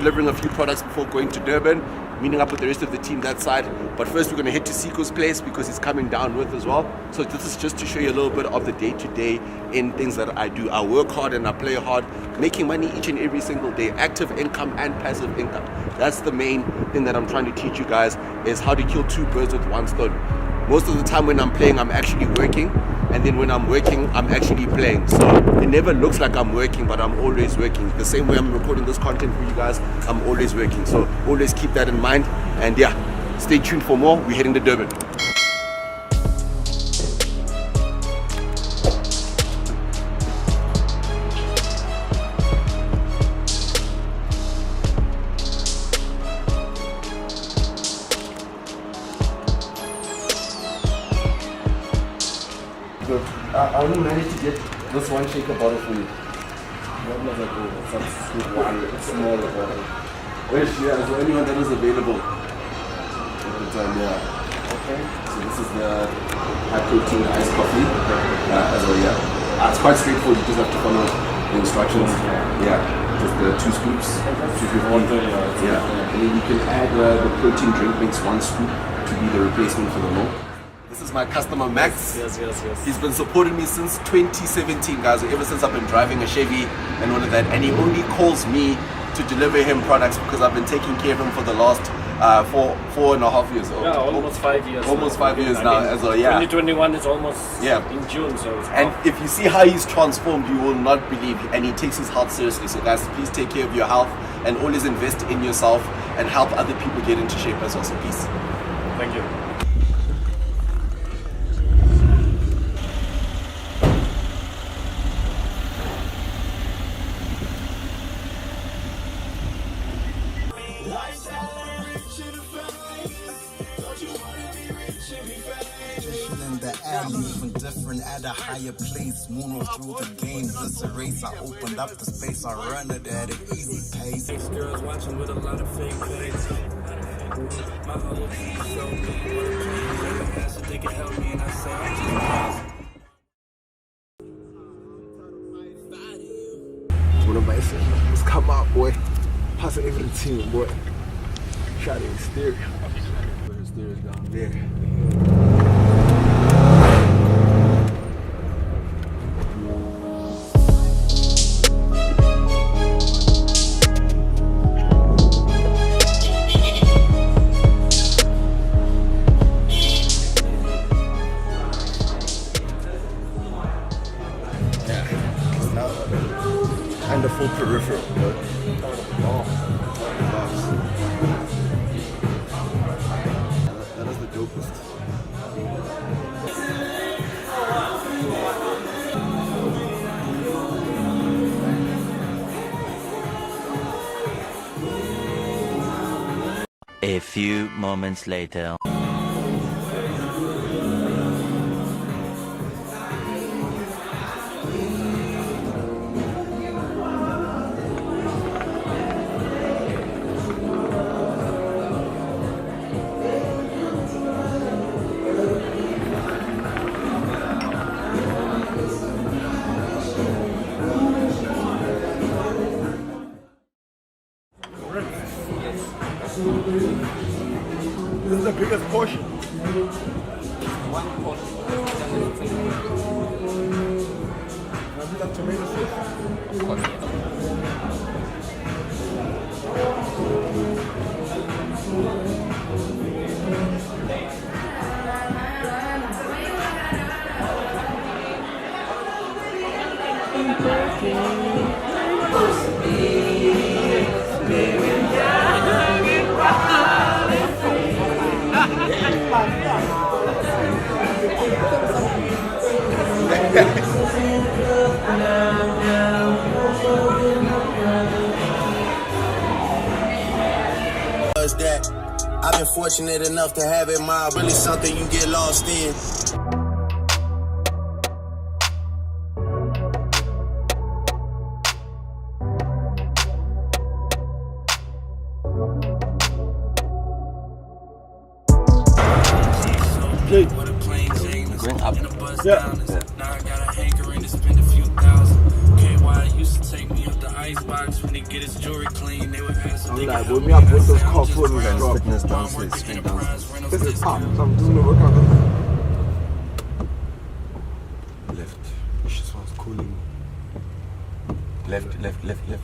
delivering a few products before going to Durban, meeting up with the rest of the team that side. But first we're going to head to Siko's place because he's coming down with as well. So this is just to show you a little bit of the day-to-day in things that I do. I work hard and I play hard, making money each and every single day, active income and passive income. That's the main thing that I'm trying to teach you guys, is how to kill two birds with one stone. Most of the time when I'm playing, I'm actually working, and then when I'm working, I'm actually playing. So it never looks like I'm working, but I'm always working. The same way I'm recording this content for you guys, I'm always working. So always keep that in mind. And yeah, stay tuned for more. We're heading to Durban. I only managed to get this one shaker bottle for you. What was I doing? Some sweet one, it's smaller bottle. Which, yeah, it's the only one that is available at the time, yeah. Okay. So this is the high protein iced coffee. As well, yeah. It's quite straightforward, you just have to follow the instructions. Yeah. Just the 2 scoops. 250. Yeah. And then you can add the protein drink mix 1 scoop to be the replacement for the milk. This is my customer Max. Yes. He's been supporting me since 2017, guys. Ever since I've been driving a Chevy and all of that. And he only calls me to deliver him products because I've been taking care of him for the last 4.5 years. Yeah, almost 5 years. Almost 5 years now. As well, yeah. 2021 is almost in June, so. And if you see how he's transformed, you will not believe. And he takes his health seriously. So, guys, please take care of your health and always invest in yourself and help other people get into shape as well. So, peace. Thank you. From different at a higher place, moonwalk through the game. This a race, I opened up the space, I run it at an easy pace. 6 girls watching with a lot of fake plays. My whole team showed me what a plan. They asked if they could help me, and I said I one of my essentials. Come out, boy. Passing every team, boy. Try the exterior. The exterior's down there. And the full peripheral. That is the dopest. A few moments later. This is the biggest portion. One portion. Have you got tomato sauce? Of course. That I've been fortunate enough to have in mind, really something you get lost in. Going up. Now I got a hankering to spend a few thousand. Okay, why I used to take me up the icebox when he get his jewelry clean. They would ask if I'm they like, could boy, help me, I put those I'm car just photos and proud. fitness Mom downstairs, working straight enterprise, downstairs. rental This is business. up, so I'm doing the workout. Left. She sounds calling me. Left. Left. Yeah.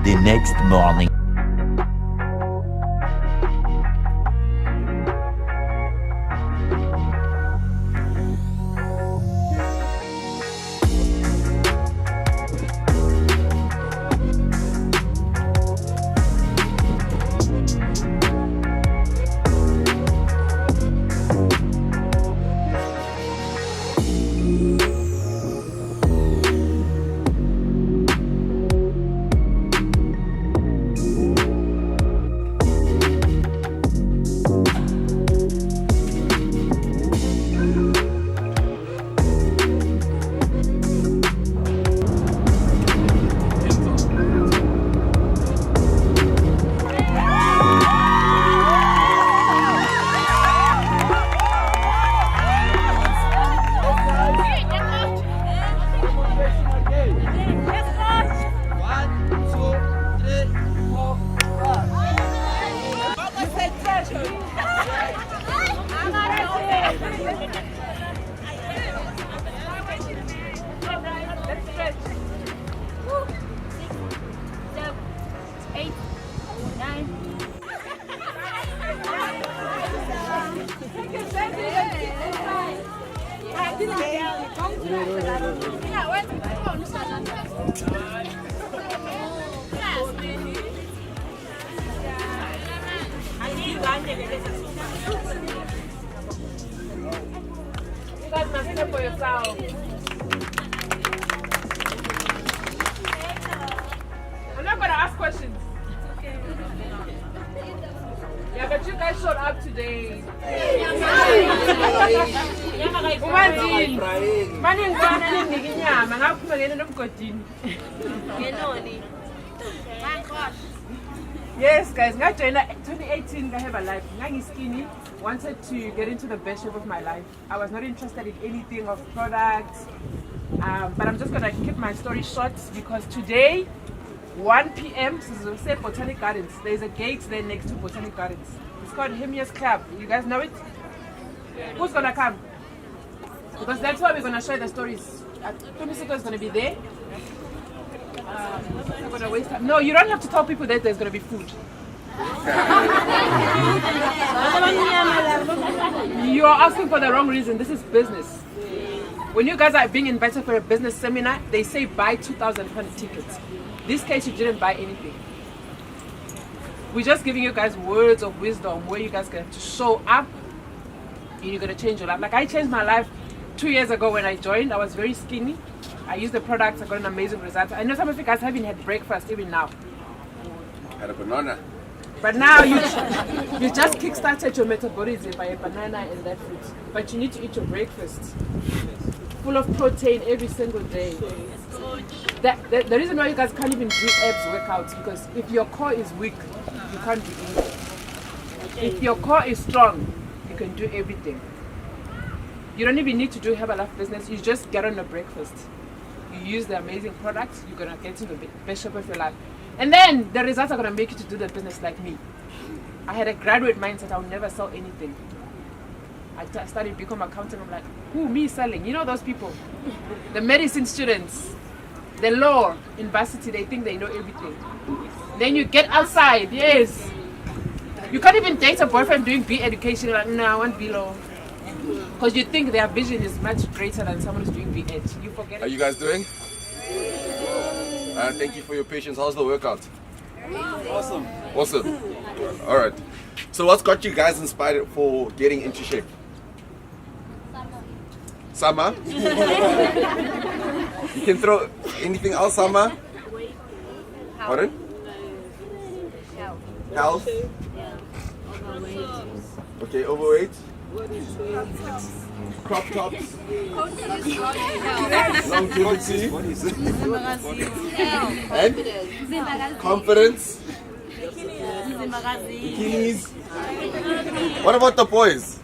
The next morning. You guys must stand up for yourself. I'm not gonna ask questions. Yeah, but you guys showed up today. Yes, guys, 2018 I have a life. I'm skinny, wanted to get into the best shape of my life. I was not interested in anything of products, but I'm just gonna keep my story short because today, 1 p.m. say Botanic Gardens. There's a gate there next to Botanic Gardens. It's called Hemia's Club. You guys know it? Who's gonna come? Because that's why we're gonna share the stories. Tumisiko is gonna be there. I'm gonna waste time. No, you don't have to tell people that there's gonna be food. You are asking for the wrong reason. This is business. When you guys are being invited for a business seminar, they say buy 2,000 tickets. This case, you didn't buy anything. We're just giving you guys words of wisdom where you guys get to show up and you're gonna change your life. Like I changed my life 2 years ago when I joined. I was very skinny. I used the products, I got an amazing result. I know some of you guys haven't had breakfast even now. Had a banana. But now you just kickstarted your metabolism by a banana and that fruit. But you need to eat your breakfast. Full of protein every single day. The reason why you guys can't even do abs workouts because if your core is weak, you can't do anything. If your core is strong, you can do everything. You don't even need to do Herbalife business. You just get on a breakfast. You use the amazing products, you're gonna get to the best shape of your life. And then the results are gonna make you to do the business like me. I had a graduate mindset, I would never sell anything. I started become accountant, I'm like, who, me selling? You know those people? The medicine students, the law, university, they think they know everything. Then you get outside, yes. You can't even date a boyfriend doing B education, you're like, no, I want B law. Because you think their vision is much greater than someone who's doing B ed. You forget it. How you guys doing? Thank you for your patience. How's the workout? Awesome. Awesome. All right. So what's got you guys inspired for getting into shape? Summer? You can throw anything else, Summer? Pardon? Health? Okay, overweight? Crop tops? Longevity? And? Confidence? Bikinis? What about the boys?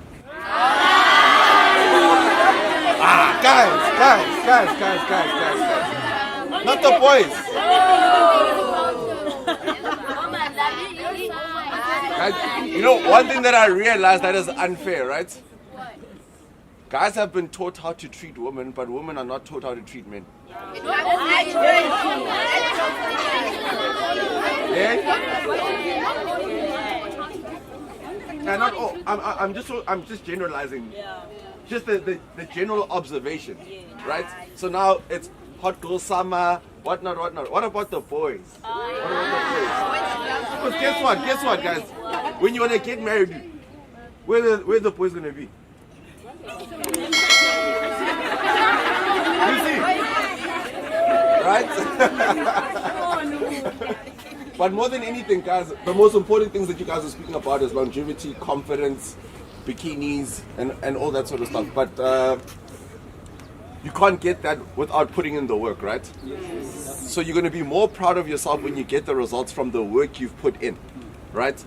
Guys. Not the boys. Guys, you know, one thing that I realized that is unfair, right? Guys have been taught how to treat women, but women are not taught how to treat men. Yeah? Yeah, not all. I'm just generalizing. Just the general observation, right? So now it's hot girl summer, whatnot. What about the boys? Because guess what, guys? When you wanna get married, where the boys gonna be? You see, right? But more than anything, guys, the most important things that you guys are speaking about is longevity, confidence, bikinis, and all that sort of stuff. But you can't get that without putting in the work, right? Yes. So you're going to be more proud of yourself when you get the results from the work you've put in, right?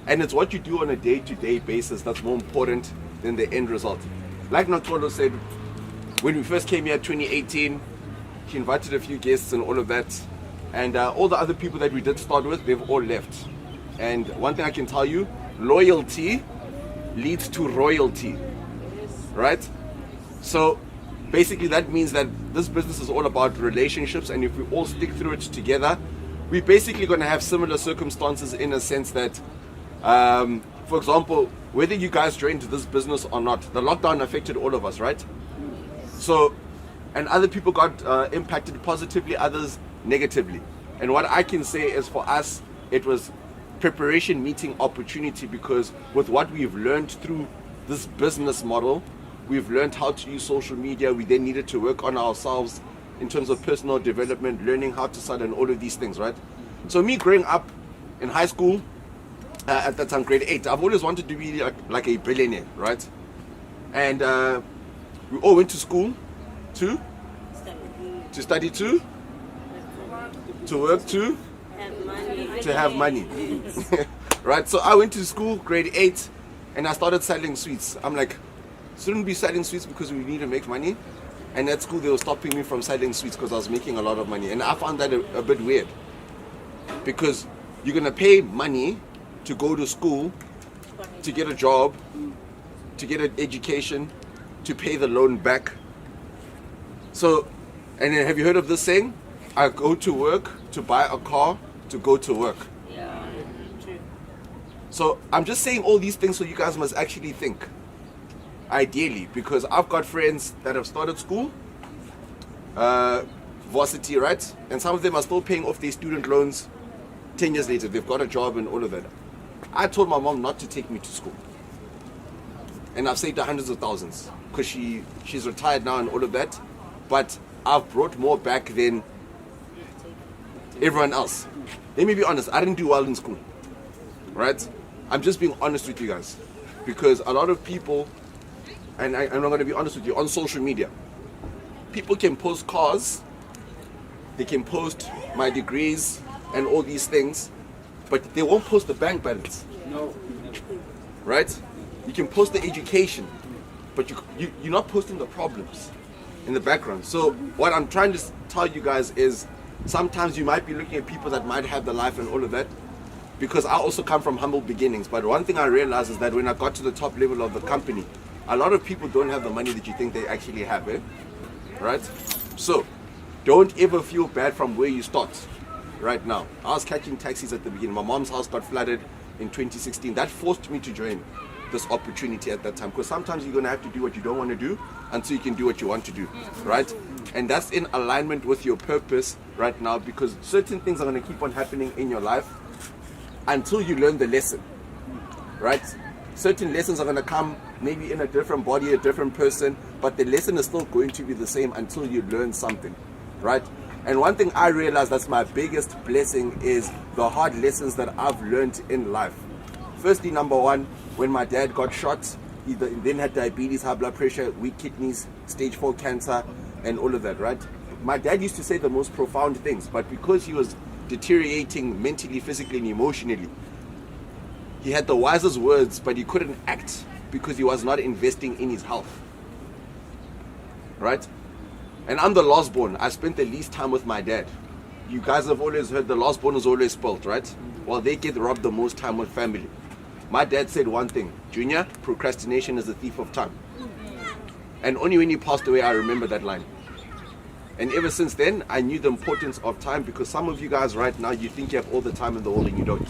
And it's what you do on a day-to-day basis that's more important than the end result. Like Nakolo said, when we first came here in 2018, she invited a few guests and all of that. And all the other people that we did start with, they've all left. And one thing I can tell you, loyalty leads to royalty, right? So basically that means that this business is all about relationships, and if we all stick through it together, we're basically going to have similar circumstances in a sense that, for example, whether you guys joined this business or not, the lockdown affected all of us, right? So, and other people got impacted positively, others negatively. And what I can say is for us, it was preparation meeting opportunity, because with what we've learned through this business model, we've learned how to use social media. We then needed to work on ourselves in terms of personal development, learning how to sell and all of these things, right? So me growing up in high school, at that time, grade 8, I've always wanted to be like a billionaire, right? And we all went to school to study to work to have money. Right? So I went to school, grade 8, and I started selling sweets. I'm like, shouldn't be selling sweets because we need to make money. And at school they were stopping me from selling sweets because I was making a lot of money. And I found that a bit weird, because you're gonna pay money to go to school, to get a job, to get an education, to pay the loan back. So, and then have you heard of this saying? I go to work to buy a car to go to work. Yeah, true. So I'm just saying all these things so you guys must actually think. Ideally, because I've got friends that have started school, varsity, right? And some of them are still paying off their student loans 10 years later. They've got a job and all of that. I told my mom not to take me to school. And I've saved her hundreds of thousands because she's retired now and all of that. But I've brought more back than everyone else. Let me be honest, I didn't do well in school, right? I'm just being honest with you guys, because a lot of people, and I'm not going to be honest with you, on social media, people can post cars, they can post my degrees and all these things, but they won't post the bank balance. No. Right? You can post the education, but you're not posting the problems in the background. So what I'm trying to tell you guys is, sometimes you might be looking at people that might have the life and all of that, because I also come from humble beginnings. But one thing I realized is that when I got to the top level of the company, a lot of people don't have the money that you think they actually have, right? So don't ever feel bad from where you start right now. I was catching taxis at the beginning. My mom's house got flooded in 2016. That forced me to join this opportunity at that time, because sometimes you're going to have to do what you don't want to do until you can do what you want to do, right? And that's in alignment with your purpose right now, because certain things are going to keep on happening in your life until you learn the lesson, right? Certain lessons are going to come maybe in a different body, a different person, but the lesson is still going to be the same until you learn something, right? And one thing I realized that's my biggest blessing is the hard lessons that I've learned in life. Firstly, number one, when my dad got shot, he then had diabetes, high blood pressure, weak kidneys, stage 4 cancer, and all of that, right? My dad used to say the most profound things, but because he was deteriorating mentally, physically, and emotionally, he had the wisest words, but he couldn't act because he was not investing in his health, right? And I'm the last born. I spent the least time with my dad. You guys have always heard the last born is always spoilt, right? Well, they get robbed the most time with family. My dad said one thing, Junior, procrastination is a thief of time. And only when he passed away, I remember that line. And ever since then, I knew the importance of time, because some of you guys right now, you think you have all the time in the world and you don't.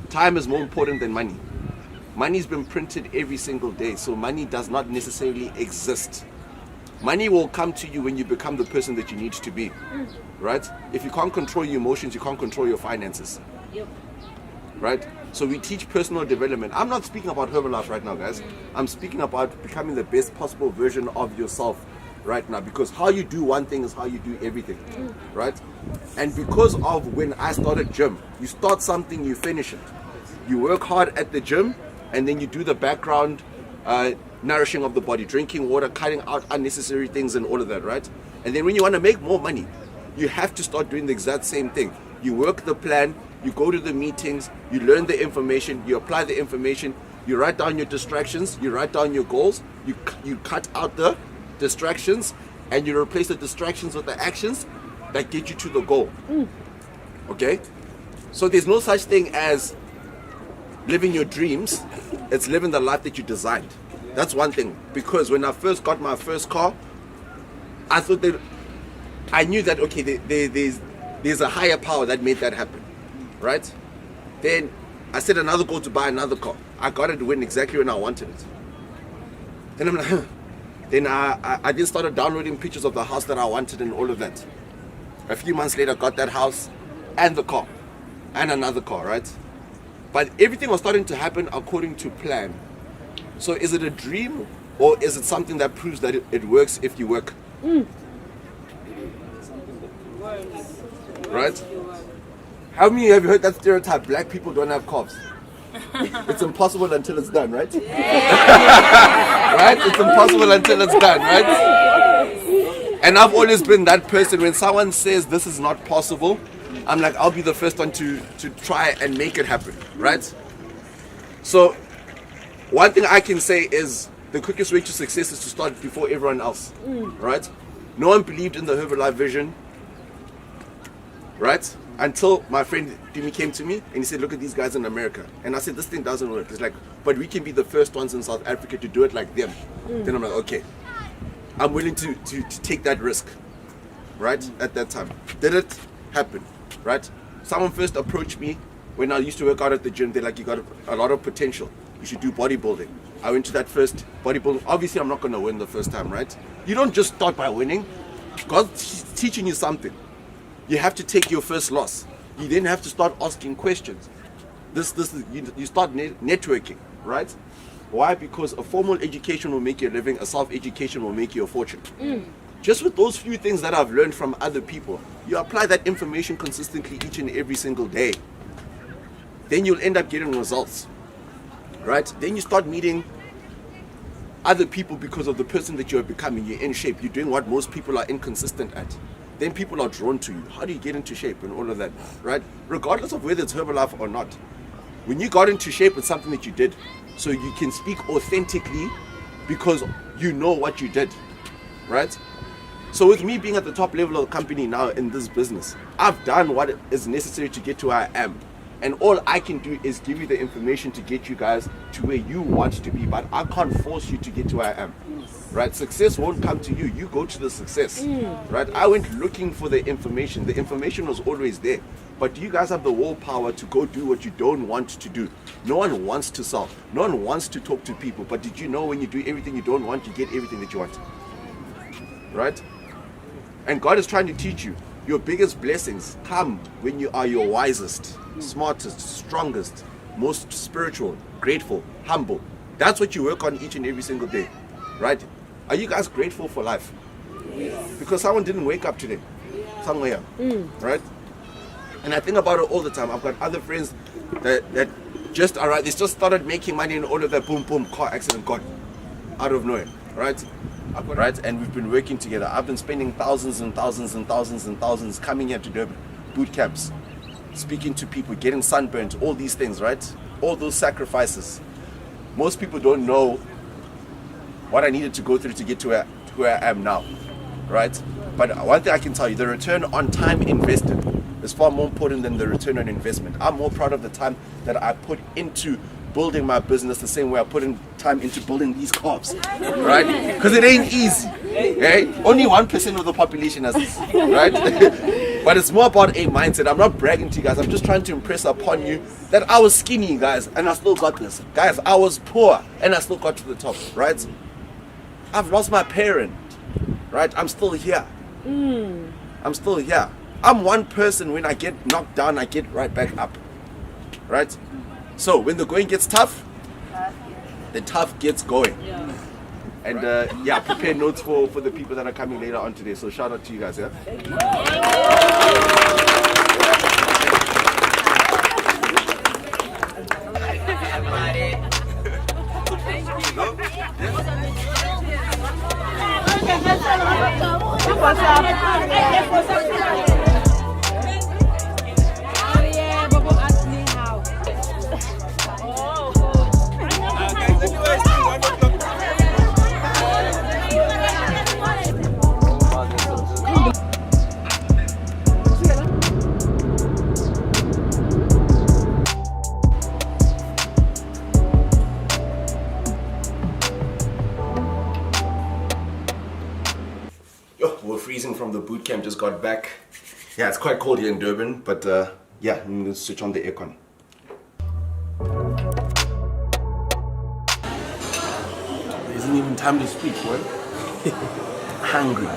Time is more important than money. Money's been printed every single day, so money does not necessarily exist. Money will come to you when you become the person that you need to be, right? If you can't control your emotions, you can't control your finances. Yep. Right? So we teach personal development. I'm not speaking about Herbalife right now, guys. I'm speaking about becoming the best possible version of yourself right now, because how you do one thing is how you do everything, right? And because of when I started gym, you start something, you finish it. You work hard at the gym, and then you do the background nourishing of the body, drinking water, cutting out unnecessary things and all of that, right? And then when you want to make more money, you have to start doing the exact same thing. You work the plan, you go to the meetings, you learn the information, you apply the information, you write down your distractions, you write down your goals, you cut out the distractions, and you replace the distractions with the actions that get you to the goal. Okay? So there's no such thing as living your dreams, it's living the life that you designed. That's one thing, because when I first got my first car, I thought that I knew that, okay, there's a higher power that made that happen, right? Then I set another goal to buy another car. I got it when exactly when I wanted it. Then I'm like, then I then started downloading pictures of the house that I wanted and all of that. A few months later, got that house and the car and another car, right? But everything was starting to happen according to plan. So is it a dream, or is it something that proves that it works if you work? Right? How many have you heard that stereotype? Black people don't have carbs. It's impossible until it's done, right? Right? It's impossible until it's done, right? And I've always been that person. When someone says this is not possible, I'm like, I'll be the first one to try and make it happen, right? So one thing I can say is the quickest way to success is to start before everyone else, right? No one believed in the Herbalife vision, right? Until my friend Dimi came to me and he said, look at these guys in America. And I said, this thing doesn't work. He's like, but we can be the first ones in South Africa to do it like them. Then I'm like, okay, I'm willing to take that risk, right? At that time. Did it happen, right? Someone first approached me when I used to work out at the gym. They're like, you got a lot of potential. You should do bodybuilding. I went to that first bodybuilding. Obviously, I'm not going to win the first time, right? You don't just start by winning. God's teaching you something. You have to take your first loss. You then have to start asking questions. You start networking, right? Why? Because a formal education will make you a living. A self-education will make you a fortune. Just with those few things that I've learned from other people, you apply that information consistently each and every single day. Then you'll end up getting results. Right? Then you start meeting other people because of the person that you are becoming. You're in shape. You're doing what most people are inconsistent at. Then people are drawn to you. How do you get into shape and all of that? Right? Regardless of whether it's Herbalife or not. When you got into shape, it's something that you did. So you can speak authentically because you know what you did. Right? So with me being at the top level of the company now in this business, I've done what is necessary to get to where I am. And all I can do is give you the information to get you guys to where you want to be. But I can't force you to get to where I am. Right? Success won't come to you. You go to the success. Right? I went looking for the information. The information was always there. But do you guys have the willpower to go do what you don't want to do? No one wants to sell. No one wants to talk to people. But did you know when you do everything you don't want, you get everything that you want? right? And God is trying to teach you your biggest blessings come when you are your wisest, smartest, strongest, most spiritual, grateful, humble. That's what you work on each and every single day, right? Are you guys grateful for life? Because someone didn't wake up today, somewhere, right? And I think about it all the time. I've got other friends that just arrived. They just started making money, and all of that boom, boom, car accident, gone out of nowhere, right? Right? And we've been working together. I've been spending thousands and thousands and thousands and thousands coming here to Durban, boot camps, speaking to people, getting sunburnt, all these things, right? All those sacrifices. Most people don't know what I needed to go through to get to where I am now, right? But one thing I can tell you, the return on time invested is far more important than the return on investment. I'm more proud of the time that I put into building my business the same way I put in time into building these cars, right? Because it ain't easy, okay? Only 1% of the population has this, right? But it's more about a mindset. I'm not bragging to you guys. I'm just trying to impress upon you that I was skinny, guys, and I still got this. Guys, I was poor, and I still got to the top, right? I've lost my parent, right? I'm still here. I'm still here. I'm one person. When I get knocked down, I get right back up, right? So when the going gets tough, the tough gets going. And yeah, prepare notes for the people that are coming later on today. So shout out to you guys, yeah? We're freezing from the boot camp, just got back. Yeah, it's quite cold here in Durban, but yeah, I'm gonna switch on the aircon. There isn't even time to speak, boy. Hungry.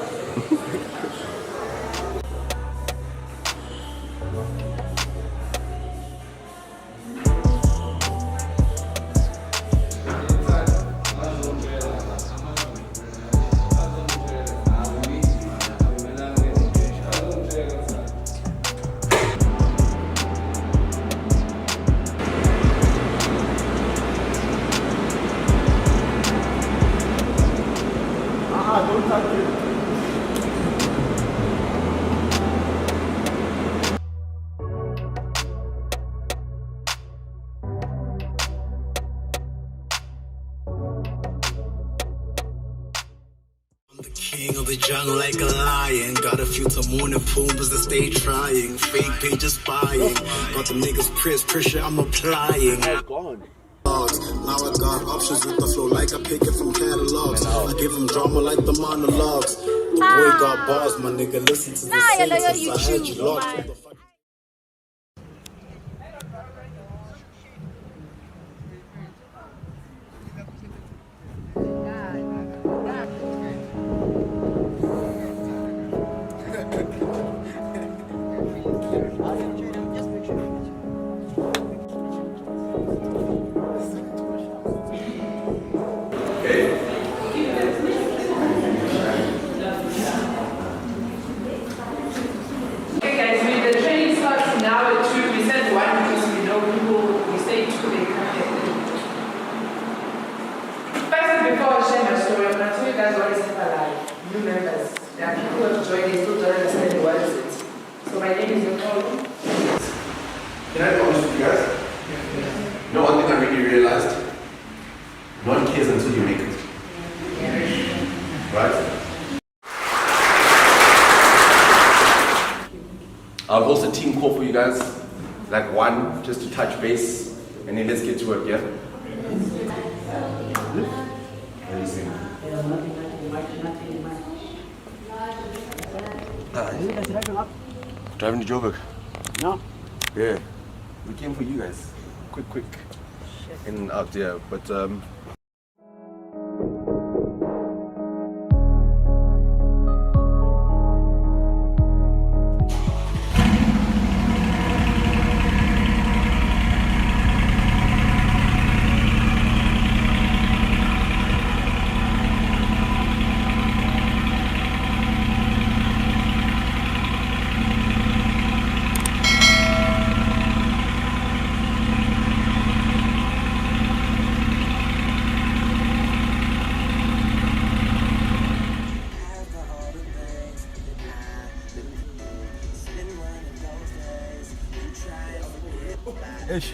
King of the jungle like a lion. Got a few Timon and Pumbas that stay trying. Fake pages buying. Got them niggas pressure I'm applying. Now I got options with the flow like I pick it from catalogs. I give them drama like the monologues. The boy got bars, my nigga. Listen to the sentence. I had you locked. Can I be honest with you guys? No, one thing I really realized, no one cares until you make it. Right? I'll host a team call for you guys, like one, just to touch base, and then let's get to work, yeah? Driving to Joburg. No? Yeah. We came for you guys. Quick. In and out there. But Ish.